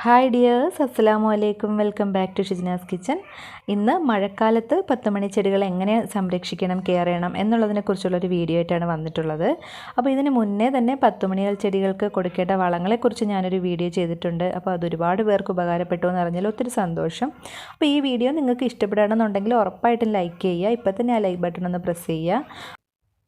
Hi dears, അസ്സലാമു അലൈക്കും. Welcome back to Shijina's kitchen. ഇന്ന് മഴക്കാലത്ത് 10 മണി ചെടികൾ എങ്ങനെ സംരക്ഷിക്കണം, കെയർ ചെയ്യണം എന്നുള്ളതിനെക്കുറിച്ചുള്ളൊരു വീഡിയോ ആയിട്ടാണ് വന്നിട്ടുള്ളത്. അപ്പോൾ ഇതിന് മുന്നേ തന്നെ 10 മണി ചെടികൾക്ക് കൊടുക്കേണ്ട വളങ്ങളെക്കുറിച്ച് ഞാനൊരു വീഡിയോ ചെയ്തിട്ടുണ്ട്. അപ്പോൾ അത് ഒരുപാട് പേർക്ക് ഉപകാരപ്പെട്ടു എന്ന് അറിഞ്ഞാൽ ഒത്തിരി സന്തോഷം. അപ്പോൾ ഈ വീഡിയോ നിങ്ങൾക്ക് ഇഷ്ടപ്പെടുകയാണെന്നുണ്ടെങ്കിൽ ഉറപ്പായിട്ടും ലൈക്ക് ചെയ്യുക. ഇപ്പോൾ തന്നെ ആ ലൈക്ക് ബട്ടൺ ഒന്ന് പ്രസ് ചെയ്യുക.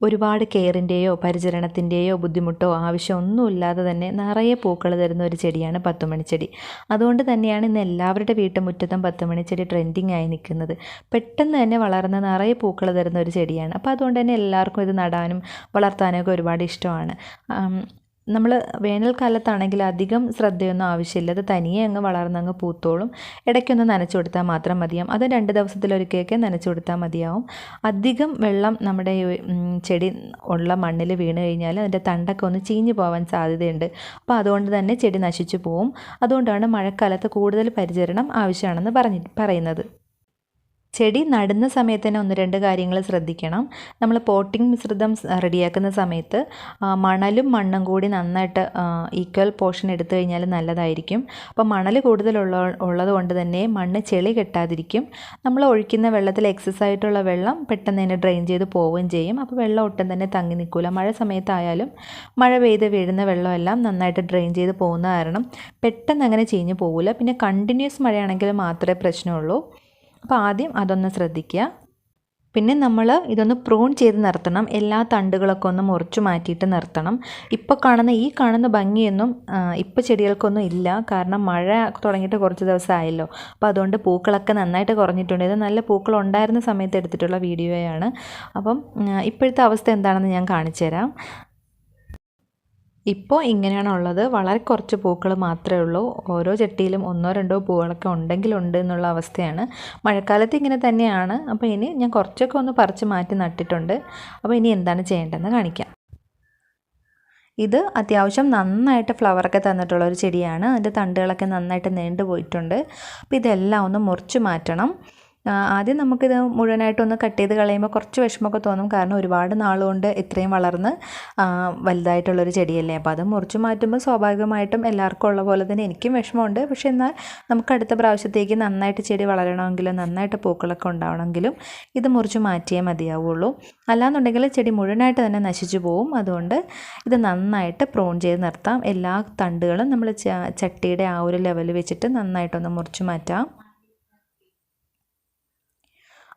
ഒരുപാട് കെയറിൻ്റെയോ പരിചരണത്തിൻ്റെയോ ബുദ്ധിമുട്ടോ ആവശ്യമൊന്നുമില്ലാതെ തന്നെ നിറയെ പൂക്കൾ തരുന്ന ഒരു ചെടിയാണ് 10 മണിച്ചെടി. അതുകൊണ്ട് തന്നെയാണ് ഇന്ന് എല്ലാവരുടെ വീട്ടുമുറ്റത്തും 10 മണിച്ചെടി ട്രെൻഡിങ് ആയി നിൽക്കുന്നത്. പെട്ടെന്ന് തന്നെ വളർന്ന് നിറയെ പൂക്കൾ തരുന്ന ഒരു ചെടിയാണ്. അപ്പോൾ അതുകൊണ്ട് തന്നെ എല്ലാവർക്കും ഇത് നടാനും വളർത്താനൊക്കെ ഒരുപാട് ഇഷ്ടമാണ്. നമ്മൾ വേനൽക്കാലത്താണെങ്കിൽ അധികം ശ്രദ്ധയൊന്നും ആവശ്യമില്ല. അത് തനിയെ അങ്ങ് വളർന്നങ്ങ് പൂത്തോളും. ഇടയ്ക്കൊന്ന് നനച്ചു കൊടുത്താൽ മാത്രം മതിയാവും. അത് 2 ദിവസത്തിലൊരിക്കലൊക്കെ നനച്ചു കൊടുത്താൽ മതിയാവും. അധികം വെള്ളം നമ്മുടെ ചെടി ഉള്ള മണ്ണിൽ വീണ് കഴിഞ്ഞാൽ അതിൻ്റെ തണ്ടൊക്കെ ഒന്ന് ചീഞ്ഞു പോകാൻ സാധ്യതയുണ്ട്. അപ്പോൾ അതുകൊണ്ട് തന്നെ ചെടി നശിച്ചു പോവും. അതുകൊണ്ടാണ് മഴക്കാലത്ത് കൂടുതൽ പരിചരണം ആവശ്യമാണെന്ന് പറയുന്നത്. ചെടി നടുന്ന സമയത്ത് തന്നെ 1-2 കാര്യങ്ങൾ ശ്രദ്ധിക്കണം. നമ്മൾ പോട്ടിംഗ് മിശ്രിതം റെഡിയാക്കുന്ന സമയത്ത് മണലും മണ്ണും കൂടി നന്നായിട്ട് ഈക്വൽ പോർഷൻ എടുത്തു കഴിഞ്ഞാൽ നല്ലതായിരിക്കും. അപ്പോൾ മണൽ ഉള്ളത് കൊണ്ട് തന്നെ മണ്ണ് ചെളി കെട്ടാതിരിക്കും. നമ്മൾ ഒഴിക്കുന്ന വെള്ളത്തിൽ എക്സസ് ആയിട്ടുള്ള വെള്ളം പെട്ടെന്ന് തന്നെ ഡ്രെയിൻ ചെയ്ത് പോവുകയും ചെയ്യും. അപ്പോൾ വെള്ളം ഒട്ടും തന്നെ തങ്ങി നിൽക്കില്ല. മഴ സമയത്തായാലും മഴ പെയ്ത് വീഴുന്ന വെള്ളമെല്ലാം നന്നായിട്ട് ഡ്രെയിൻ ചെയ്ത് പോകുന്ന കാരണം പെട്ടെന്ന് അങ്ങനെ ചീഞ്ഞ് പോകില്ല. പിന്നെ കണ്ടിന്യൂസ് മഴയാണെങ്കിൽ മാത്രമേ പ്രശ്നമുള്ളൂ. അപ്പോൾ ആദ്യം അതൊന്ന് ശ്രദ്ധിക്കുക. പിന്നെ നമ്മൾ ഇതൊന്ന് പ്രൂൺ ചെയ്ത് നിർത്തണം. എല്ലാ തണ്ടുകളൊക്കെ ഒന്ന് മുറിച്ച് മാറ്റിയിട്ട് നിർത്തണം. ഇപ്പോൾ കാണുന്ന ഭംഗിയൊന്നും ഇപ്പോൾ ചെടികൾക്കൊന്നും ഇല്ല. കാരണം മഴ തുടങ്ങിയിട്ട് കുറച്ച് ദിവസമായല്ലോ. അപ്പോൾ അതുകൊണ്ട് പൂക്കളൊക്കെ നന്നായിട്ട് കുറഞ്ഞിട്ടുണ്ട്. ഇത് നല്ല പൂക്കൾ ഉണ്ടായിരുന്ന സമയത്ത് എടുത്തിട്ടുള്ള വീഡിയോയാണ്. അപ്പം ഇപ്പോഴത്തെ അവസ്ഥ എന്താണെന്ന് ഞാൻ കാണിച്ചു തരാം. ഇപ്പോൾ ഇങ്ങനെയാണുള്ളത്. വളരെ കുറച്ച് പൂക്കൾ മാത്രമേ ഉള്ളൂ. ഓരോ ചട്ടിയിലും 1-2 പൂക്കളൊക്കെ ഉണ്ടെങ്കിലുണ്ട് എന്നുള്ള അവസ്ഥയാണ്. മഴക്കാലത്ത് ഇങ്ങനെ തന്നെയാണ്. അപ്പോൾ ഇനി ഞാൻ കുറച്ചൊക്കെ ഒന്ന് പറിച്ച് മാറ്റി നട്ടിട്ടുണ്ട്. അപ്പോൾ ഇനി എന്താണ് ചെയ്യേണ്ടതെന്ന് കാണിക്കാം. ഇത് അത്യാവശ്യം നന്നായിട്ട് ഫ്ലവറൊക്കെ തന്നിട്ടുള്ള ഒരു ചെടിയാണ്. അതിൻ്റെ തണ്ടുകളൊക്കെ നന്നായിട്ട് നീണ്ടു പോയിട്ടുണ്ട്. അപ്പോൾ ഇതെല്ലാം ഒന്ന് മുറിച്ച് മാറ്റണം. ആദ്യം നമുക്കിത് മുഴുവനായിട്ടൊന്ന് കട്ട് ചെയ്ത് കളയുമ്പോൾ കുറച്ച് വിഷമമൊക്കെ തോന്നും. കാരണം ഒരുപാട് നാളുകൊണ്ട് ഇത്രയും വളർന്ന് വലുതായിട്ടുള്ളൊരു ചെടിയല്ലേ. അപ്പോൾ അത് മുറിച്ച് മാറ്റുമ്പോൾ സ്വാഭാവികമായിട്ടും എല്ലാവർക്കും ഉള്ള പോലെ തന്നെ എനിക്കും വിഷമമുണ്ട്. പക്ഷേ എന്നാൽ നമുക്ക് അടുത്ത പ്രാവശ്യത്തേക്ക് നന്നായിട്ട് ചെടി വളരണമെങ്കിലും നന്നായിട്ട് പൂക്കളൊക്കെ ഉണ്ടാവണമെങ്കിലും ഇത് മുറിച്ച് മാറ്റിയേ മതിയാവുള്ളൂ. അല്ലാന്നുണ്ടെങ്കിൽ ചെടി മുഴുവനായിട്ട് തന്നെ നശിച്ചു പോവും. അതുകൊണ്ട് ഇത് നന്നായിട്ട് പ്രൂൺ ചെയ്ത് നിർത്താം. എല്ലാ തണ്ടുകളും നമ്മൾ ചട്ടിയുടെ ആ ഒരു ലെവൽ വെച്ചിട്ട് നന്നായിട്ടൊന്ന് മുറിച്ച് മാറ്റാം.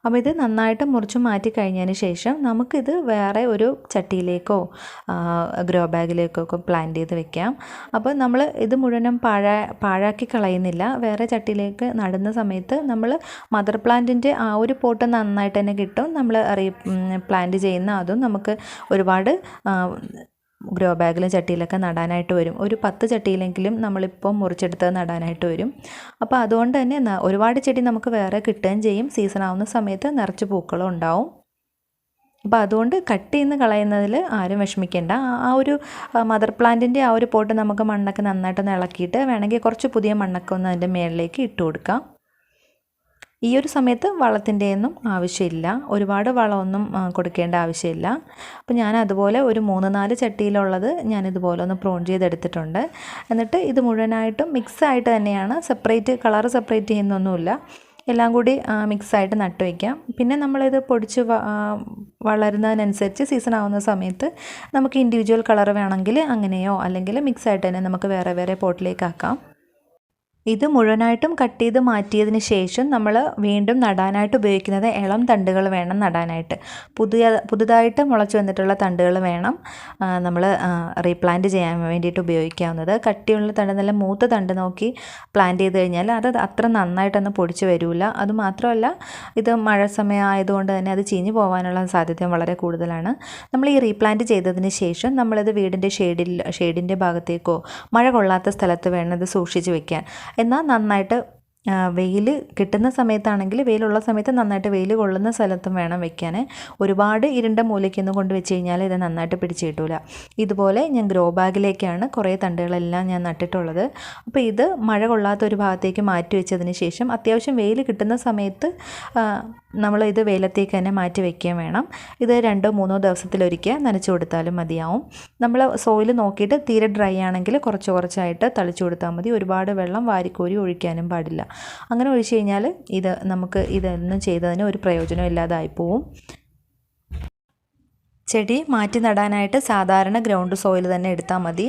അപ്പോൾ ഇത് നന്നായിട്ട് മുറിച്ച് മാറ്റി കഴിഞ്ഞതിന് ശേഷം നമുക്കിത് വേറെ ഒരു ചട്ടിയിലേക്കോ ഗ്രോ ബാഗിലേക്കോ ഒക്കെ പ്ലാന്റ് ചെയ്ത് വെക്കാം. അപ്പോൾ നമ്മൾ ഇത് മുഴുവനും പാഴാക്കി കളയുന്നില്ല. വേറെ ചട്ടിയിലേക്ക് നടുന്ന സമയത്ത് നമ്മൾ മദർ പ്ലാന്റിൻ്റെ ആ ഒരു പോട്ട് നന്നായിട്ട് തന്നെ കിട്ടും. നമ്മൾ പ്ലാന്റ് ചെയ്യുന്ന അതും നമുക്ക് ഒരുപാട് ഗ്രോ ബാഗിലും ചട്ടിയിലൊക്കെ നടാനായിട്ട് വരും. ഒരു 10 ചട്ടിയിലെങ്കിലും നമ്മളിപ്പോൾ മുറിച്ചെടുത്തത് നടാനായിട്ട് വരും. അപ്പോൾ അതുകൊണ്ട് തന്നെ ഒരുപാട് ചെടി നമുക്ക് വേറെ കിട്ടുകയും ചെയ്യും. സീസൺ ആവുന്ന സമയത്ത് നിറച്ച് പൂക്കളും ഉണ്ടാവും. അപ്പോൾ അതുകൊണ്ട് കട്ട് ചെയ്ത് കളയുന്നതിൽ ആരും വിഷമിക്കേണ്ട. ആ ഒരു മദർ പ്ലാന്റിൻ്റെ ആ ഒരു പോട്ട് നമുക്ക് മണ്ണൊക്കെ നന്നായിട്ടൊന്ന് ഇളക്കിയിട്ട് വേണമെങ്കിൽ കുറച്ച് പുതിയ മണ്ണൊക്കെ ഒന്ന് അതിൻ്റെ മുകളിലേക്ക് ഇട്ട് കൊടുക്കാം. ഈ ഒരു സമയത്ത് വളത്തിൻ്റെയൊന്നും ആവശ്യമില്ല. ഒരുപാട് വളമൊന്നും കൊടുക്കേണ്ട ആവശ്യമില്ല. അപ്പോൾ ഞാൻ അതുപോലെ ഒരു 3-4 ചട്ടിയിലുള്ളത് ഞാനിതുപോലെ ഒന്ന് പ്രൂൺ ചെയ്തെടുത്തിട്ടുണ്ട്. എന്നിട്ട് ഇത് മുഴുവനായിട്ടും മിക്സായിട്ട് തന്നെയാണ്, കളറ് സെപ്പറേറ്റ് ചെയ്യുന്നൊന്നുമില്ല. എല്ലാം കൂടി മിക്സായിട്ട് നട്ട് വയ്ക്കാം. പിന്നെ നമ്മളിത് പൊടിച്ച് വളരുന്നതിനനുസരിച്ച് സീസൺ ആവുന്ന സമയത്ത് നമുക്ക് ഇൻഡിവിജ്വൽ കളർ വേണമെങ്കിൽ അങ്ങനെയോ അല്ലെങ്കിൽ മിക്സായിട്ട് തന്നെ നമുക്ക് വേറെ വേറെ പോട്ടിലേക്ക് ആക്കാം. ഇത് മുഴുവനായിട്ടും കട്ട് ചെയ്ത് മാറ്റിയതിന് ശേഷം നമ്മൾ വീണ്ടും നടാനായിട്ട് ഉപയോഗിക്കുന്നത് ഇളം തണ്ടുകൾ വേണം നടാനായിട്ട്. പുതുതായിട്ട് മുളച്ച് വന്നിട്ടുള്ള തണ്ടുകൾ വേണം നമ്മൾ റീപ്ലാന്റ് ചെയ്യാൻ വേണ്ടിയിട്ട് ഉപയോഗിക്കാവുന്നത്. കട്ടിയുള്ള തണ്ട്, നല്ല മൂത്ത തണ്ട് നോക്കി പ്ലാന്റ് ചെയ്ത് കഴിഞ്ഞാൽ അത് അത്ര നന്നായിട്ടൊന്നും പൊടിച്ച് വരില്ല. അതുമാത്രമല്ല ഇത് മഴ സമയം ആയതുകൊണ്ട് തന്നെ അത് ചീഞ്ഞ് പോകാനുള്ള സാധ്യതയും വളരെ കൂടുതലാണ്. നമ്മൾ ഈ റീപ്ലാന്റ് ചെയ്തതിന് ശേഷം നമ്മളിത് വീടിൻ്റെ ഷെയ്ഡിൻ്റെ ഭാഗത്തേക്കോ മഴ കൊള്ളാത്ത സ്ഥലത്ത് വേണം ഇത് സൂക്ഷിച്ച് വെക്കാൻ. എന്നാൽ നന്നായിട്ട് വെയിൽ കിട്ടുന്ന സമയത്താണെങ്കിൽ, വെയിലുള്ള സമയത്ത് നന്നായിട്ട് വെയിൽ കൊള്ളുന്ന സ്ഥലത്തും വേണം വെക്കാൻ. ഒരുപാട് ഇരുണ്ട മൂലയ്ക്കൊന്നും കൊണ്ട് വെച്ച് കഴിഞ്ഞാൽ ഇത് നന്നായിട്ട് പിടിച്ച് കിട്ടില്ല. ഇതുപോലെ ഞാൻ ഗ്രോ ബാഗിലേക്കാണ് കുറേ തണ്ടുകളെല്ലാം ഞാൻ നട്ടിട്ടുള്ളത്. അപ്പോൾ ഇത് മഴ കൊള്ളാത്ത ഒരു ഭാഗത്തേക്ക് മാറ്റി വെച്ചതിന് ശേഷം അത്യാവശ്യം വെയിൽ കിട്ടുന്ന സമയത്ത് നമ്മളിത് വെയിലത്തേക്ക് തന്നെ മാറ്റി വയ്ക്കുകയും വേണം. ഇത് 2-3 ദിവസത്തിലൊരിക്കൽ നനച്ചു കൊടുത്താലും മതിയാവും. നമ്മൾ സോയിൽ നോക്കിയിട്ട് തീരെ ഡ്രൈ ആണെങ്കിൽ കുറച്ച് കുറച്ചായിട്ട് തളിച്ചു കൊടുത്താൽ മതി. ഒരുപാട് വെള്ളം വാരിക്കോരി ഒഴിക്കാനും പാടില്ല. അങ്ങനെ ഒഴിച്ചു കഴിഞ്ഞാൽ നമുക്ക് ഇതൊന്നും ചെയ്തതിന് ഒരു പ്രയോജനം ഇല്ലാതായി പോവും. ചെടി മാറ്റി നടാനായിട്ട് സാധാരണ ഗ്രൗണ്ട് സോയിൽ തന്നെ എടുത്താൽ മതി.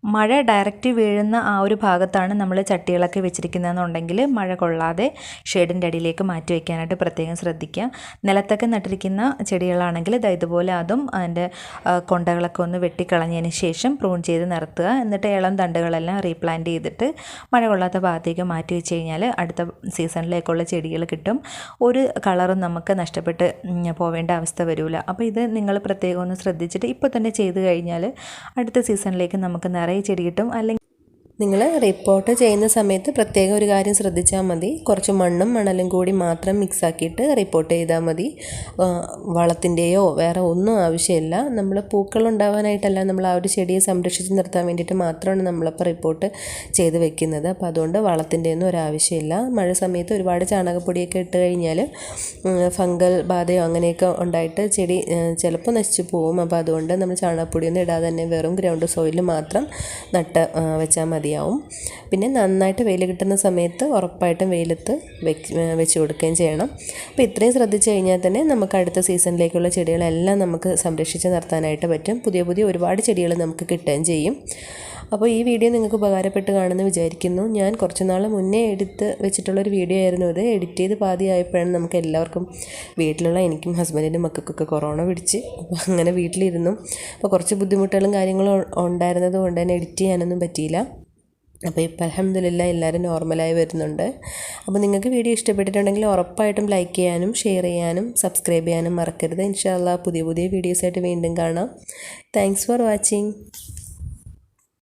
മഴ ഡയറക്റ്റ് വീഴുന്ന ആ ഒരു ഭാഗത്താണ് നമ്മൾ ചട്ടികളൊക്കെ വെച്ചിരിക്കുന്നതെന്നുണ്ടെങ്കിൽ മഴ കൊള്ളാതെ ഷെയ്ഡിൻ്റെ അടിയിലേക്ക് മാറ്റി വയ്ക്കാനായിട്ട് പ്രത്യേകം ശ്രദ്ധിക്കുക. നിലത്തൊക്കെ നട്ടിരിക്കുന്ന ചെടികളാണെങ്കിൽ ഇതുപോലെ അതും അതിൻ്റെ കൊണ്ടകളൊക്കെ ഒന്ന് വെട്ടിക്കളഞ്ഞതിന് ശേഷം പ്രൂൺ ചെയ്ത് നിർത്തുക. എന്നിട്ട് ഇളം തണ്ടുകളെല്ലാം റീപ്ലാന്റ് ചെയ്തിട്ട് മഴ കൊള്ളാത്ത ഭാഗത്തേക്ക് മാറ്റി വെച്ച് കഴിഞ്ഞാൽ അടുത്ത സീസണിലേക്കുള്ള ചെടികൾ കിട്ടും. ഒരു കളറും നമുക്ക് നഷ്ടപ്പെട്ട് പോവേണ്ട അവസ്ഥ വരില്ല. അപ്പോൾ ഇത് നിങ്ങൾ പ്രത്യേകം ഒന്ന് ശ്രദ്ധിച്ചിട്ട് ഇപ്പോൾ തന്നെ ചെയ്ത് കഴിഞ്ഞാൽ അടുത്ത സീസണിലേക്ക് നമുക്ക് നിറയെ ചെടി കിട്ടും. അല്ലെങ്കിൽ നിങ്ങൾ റിപ്പോർട്ട് ചെയ്യുന്ന സമയത്ത് പ്രത്യേകം ഒരു കാര്യം ശ്രദ്ധിച്ചാൽ മതി. കുറച്ച് മണ്ണും മണലും കൂടി മാത്രം മിക്സാക്കിയിട്ട് റിപ്പോർട്ട് ചെയ്താൽ മതി. വളത്തിൻ്റെയോ വേറെ ഒന്നും ആവശ്യമില്ല. നമ്മൾ പൂക്കളുണ്ടാവാനായിട്ടല്ല, നമ്മൾ ആ ഒരു ചെടിയെ സംരക്ഷിച്ച് നിർത്താൻ വേണ്ടിയിട്ട് മാത്രമാണ് നമ്മളിപ്പോൾ റിപ്പോർട്ട് ചെയ്ത് വെക്കുന്നത്. അപ്പോൾ അതുകൊണ്ട് വളത്തിൻ്റെയൊന്നും ഒരാവശ്യമില്ല. മഴ സമയത്ത് ഒരുപാട് ചാണകപ്പൊടിയൊക്കെ ഇട്ട് കഴിഞ്ഞാൽ ഫംഗൽ ബാധയോ അങ്ങനെയൊക്കെ ഉണ്ടായിട്ട് ചെടി ചിലപ്പോൾ നശിച്ചു പോവും. അപ്പോൾ അതുകൊണ്ട് നമ്മൾ ചാണകപ്പൊടിയൊന്നും ഇടാതെ തന്നെ വെറും ഗ്രൗണ്ട് സോയിലിൽ മാത്രം നട്ട് വെച്ചാൽ മതി. പിന്നെ നന്നായിട്ട് വെയിൽ കിട്ടുന്ന സമയത്ത് ഉറപ്പായിട്ടും വെയിലത്ത് വെച്ച് കൊടുക്കുകയും ചെയ്യണം. അപ്പോൾ ഇത്രയും ശ്രദ്ധിച്ചു കഴിഞ്ഞാൽ തന്നെ നമുക്ക് അടുത്ത സീസണിലേക്കുള്ള ചെടികളെല്ലാം നമുക്ക് സംരക്ഷിച്ച് നിർത്താനായിട്ട് പറ്റും. പുതിയ ഒരുപാട് ചെടികൾ നമുക്ക് കിട്ടുകയും ചെയ്യും. അപ്പോൾ ഈ വീഡിയോ നിങ്ങൾക്ക് ഉപകാരപ്പെട്ട് കാണുമെന്ന് വിചാരിക്കുന്നു. ഞാൻ കുറച്ച് നാൾ മുന്നേ എടുത്ത് വെച്ചിട്ടുള്ളൊരു വീഡിയോ ആയിരുന്നു ഇത്. എഡിറ്റ് ചെയ്ത് പാതിയായപ്പോഴാണ് നമുക്ക് എല്ലാവർക്കും വീട്ടിലുള്ള എനിക്കും ഹസ്ബൻഡിനും മക്കൾക്കൊക്കെ കൊറോണ പിടിച്ച്. അപ്പോൾ അങ്ങനെ വീട്ടിലിരുന്നു. അപ്പോൾ കുറച്ച് ബുദ്ധിമുട്ടുകളും കാര്യങ്ങളും ഉണ്ടായിരുന്നത് കൊണ്ട് തന്നെ എഡിറ്റ് ചെയ്യാനൊന്നും പറ്റിയില്ല. അപ്പോൾ ഇപ്പോൾ അൽഹംദുലില്ലാഹ് എല്ലാവരും നോർമലായി വരുന്നുണ്ട്. അപ്പോൾ നിങ്ങൾക്ക് വീഡിയോ ഇഷ്ടപ്പെട്ടിട്ടുണ്ടെങ്കിൽ ഉറപ്പായിട്ടും ലൈക്ക് ചെയ്യാനും ഷെയർ ചെയ്യാനും സബ്സ്ക്രൈബ് ചെയ്യാനും മറക്കരുത്. ഇൻഷാ അല്ലാഹ് പുതിയ വീഡിയോസായിട്ട് വീണ്ടും കാണാം. Thanks for watching.